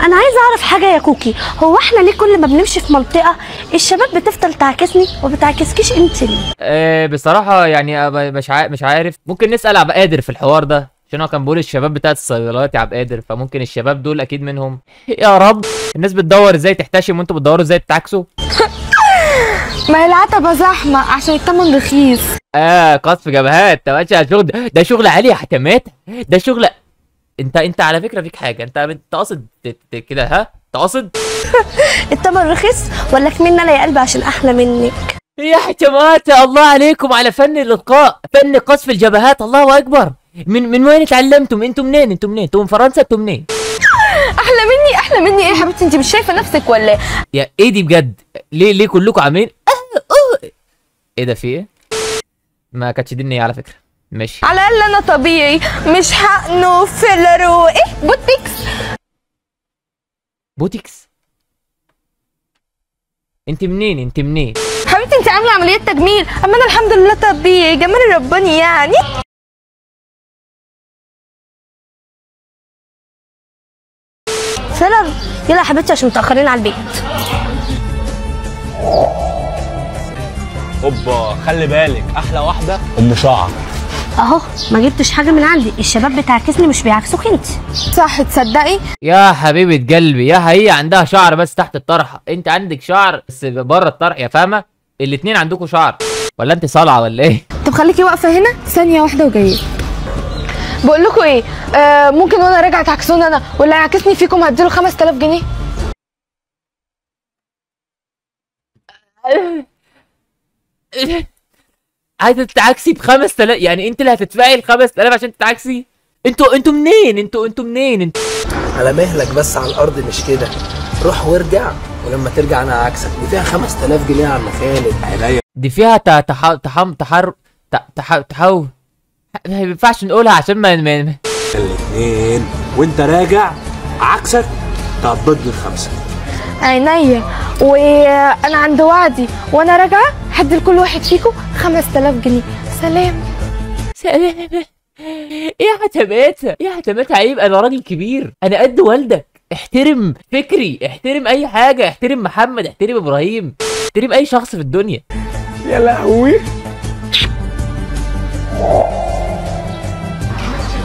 انا عايزه اعرف حاجه يا كوكي، هو احنا ليه كل ما بنمشي في منطقه الشباب بتفضل تعاكسني وبتعكسكيش انت ليه؟ بصراحه يعني مش عارف. ممكن نسال عبد القادر في الحوار ده، عشان هو كان بيقول الشباب بتاعت الصيدليات يا عبد القادر، فممكن الشباب دول اكيد منهم. يا رب. الناس بتدور ازاي تحتشم وانتوا بتدوروا ازاي تتعكسوا. ما هي العتبة زحمة عشان التمن رخيص. قصف جبهات. طب شغل ده شغل عالي يا حتمات، ده شغل. انت على فكره فيك حاجه، انت قاصد كده، ها؟ انت قاصد؟ التمن رخيص ولا كمين انا يا قلبي عشان احلى منك؟ يا حتمات الله عليكم على فن الالقاء، فن قصف الجبهات، الله اكبر. من وين اتعلمتم؟ انتوا منين؟ انتوا من فرنسا؟ انتوا منين؟ احلى مني ايه يا حبيبتي؟ انت مش شايفه نفسك ولا ايه؟ يا ايه دي بجد؟ ليه كلكم عاملين ايه ده؟ في ايه؟ ما كانتش دي النية على فكره. ماشي، على الاقل انا طبيعي، مش حقن وفيلر وايه بوتكس. بوتكس؟ انت منين؟ حبيبتي انت عامله عمليات تجميل، اما انا الحمد لله طبيعي، جمال رباني يعني. فيلر؟ يلا يا حبيبتي عشان متاخرين على البيت. اوبا خلي بالك، احلى واحده ام شعر. اهو ما جبتش حاجه من عندي، الشباب بتعكسني مش بيعكسوك انت. صح تصدقي؟ يا حبيبه قلبي، يا هي عندها شعر بس تحت الطرحه، انت عندك شعر بس بره الطرح، يا فاهمه؟ الاتنين عندكم شعر، ولا انت صالعه ولا ايه؟ طب خليكي واقفه هنا ثانيه واحده وجايه. بقول لكم ايه، ممكن وانا راجعه تعكسوني انا، واللي هيعكسني فيكم هديله 5000 جنيه. عايزه تتعكسي ب 5000؟ يعني انت اللي هتدفعي ال 5000 عشان تتعكسي؟ انتوا منين؟ انتوا منين؟ على مهلك بس على الارض مش كده، روح وارجع، ولما ترجع انا عكسك. دي فيها 5000 جنيه يا عم خالد. عينيا. دي فيها تحو ما ينفعش نقولها عشان ما الاثنين وانت راجع عكسك تقبض لي الخمسه. عينيا، وانا عند وعدي وانا راجعه هدي لكل واحد فيكم 5000 جنيه. سلام. يا حتمات عيب، انا راجل كبير، انا قد والدك. احترم فكري، احترم اي حاجه، احترم محمد، احترم ابراهيم، احترم اي شخص في الدنيا. يا لهوي.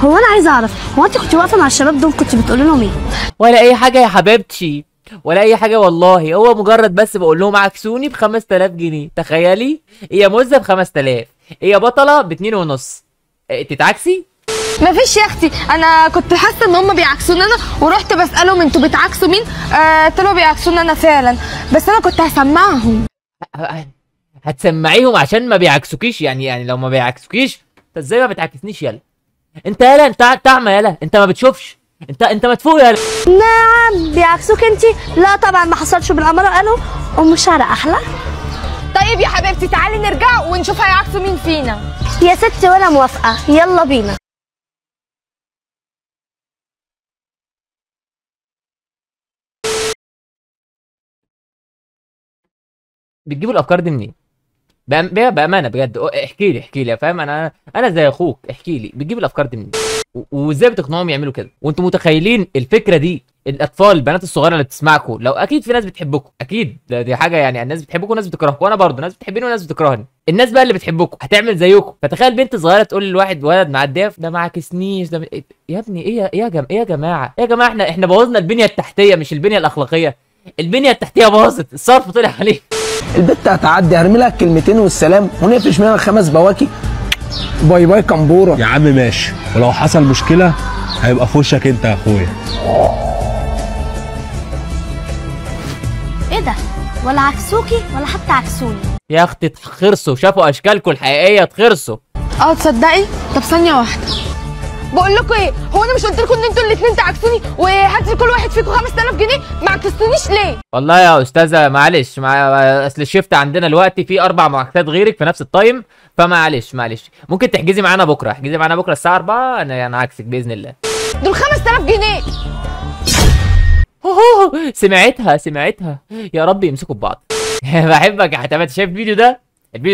هو انا عايزه اعرف، هو انت كنت واقفه مع الشباب دول كنت بتقولي لهم ايه؟ ولا اي حاجه يا حبيبتي، ولا اي حاجه والله، هو مجرد بس بقول لهم عكسوني ب 5000 جنيه. تخيلي، هي موزه ب 5000، هي بطله ب 2.5. تتعكسي؟ مفيش يا اختي، انا كنت حاسه ان هم بيعكسوني انا، ورحت بسالهم انتوا بتعكسوا مين؟ طلعوا بيعكسوني انا فعلا، بس انا كنت هسمعهم. هتسمعيهم عشان ما بيعكسوكيش؟ يعني لو ما بيعكسوكيش انت ازاي ما بتعكسنيش؟ يلا انت، يلا انت اعمى، يلا انت ما بتشوفش، انت مدفوق يلا. نعم بيعكسوك انت؟ لا طبعا ما حصلش بالاماره، قالوا ام شعر احلى. طيب يا حبيبتي تعالي نرجع ونشوف هيعكسوا مين فينا. يا ستي وانا موافقه، يلا بينا. بتجيبوا الافكار دي منين؟ بامانه بجد، احكي لي يا فاهم، انا زي اخوك، احكي لي بتجيب الافكار دي منين؟ وازاي بتقنعهم يعملوا كده؟ وانتم متخيلين الفكره دي الاطفال البنات الصغيره اللي بتسمعكم، لو اكيد في ناس بتحبكم، اكيد دي حاجه يعني، الناس بتحبكم وناس بتكرهكم، وانا برضه ناس بتحبني وناس بتكرهني. الناس بقى اللي بتحبكم هتعمل زيكم. فتخيل بنت صغيره تقول لواحد ولد معديه ده ما عكسنيش، ده يا ابني ايه يا جماعه احنا بوظنا البنيه التحتيه مش البنيه الاخلاقيه. البنيه التحتيه باظت، الصرف طلع عليه. البت هتعدي هرمي لها كلمتين والسلام ونقفش منها 5 بواكي. باي باي كمبوره. يا عم ماشي، ولو حصل مشكله هيبقى في وشك انت يا اخويا. ايه ده؟ ولا عكسوكي ولا حتى عكسوني. يا اختي اتخرسوا، شافوا اشكالكم الحقيقيه اتخرسوا. تصدقي؟ طب ثانيه واحده، بقول لكم ايه، هو انا مش قلت لكم ان انتوا الاثنين تعكسوني وهدي كل واحد فيكم 5000 جنيه؟ ما عكستونيش ليه؟ والله يا استاذه معلش، اصل الشيفت عندنا دلوقتي في 4 معاكسات غيرك في نفس التايم، فمعلش ممكن تحجزي معانا بكره، الساعه 4 انا عكسك باذن الله. دول 5000 جنيه. سمعتها يا رب يمسكوا ببعض. بحبك يا حتمات. شايف الفيديو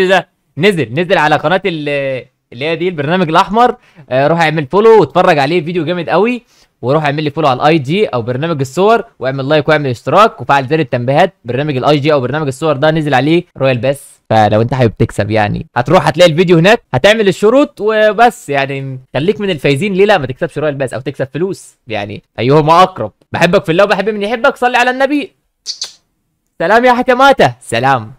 ده نزل على قناه اللي هي دي البرنامج الاحمر، روح اعمل فولو واتفرج عليه، فيديو جامد قوي. وروح اعمل لي فولو على الاي جي او برنامج الصور، واعمل لايك واعمل اشتراك وفعل زر التنبيهات. برنامج الاي جي او برنامج الصور ده نزل عليه رويال باس، فلو انت حابب تكسب يعني هتروح هتلاقي الفيديو هناك، هتعمل الشروط وبس. يعني خليك من الفايزين. ليه لا ما تكسبش رويال باس او تكسب فلوس؟ يعني ايهما اقرب. بحبك في الله وبحب من يحبك. صلي على النبي. سلام يا حكماته، سلام.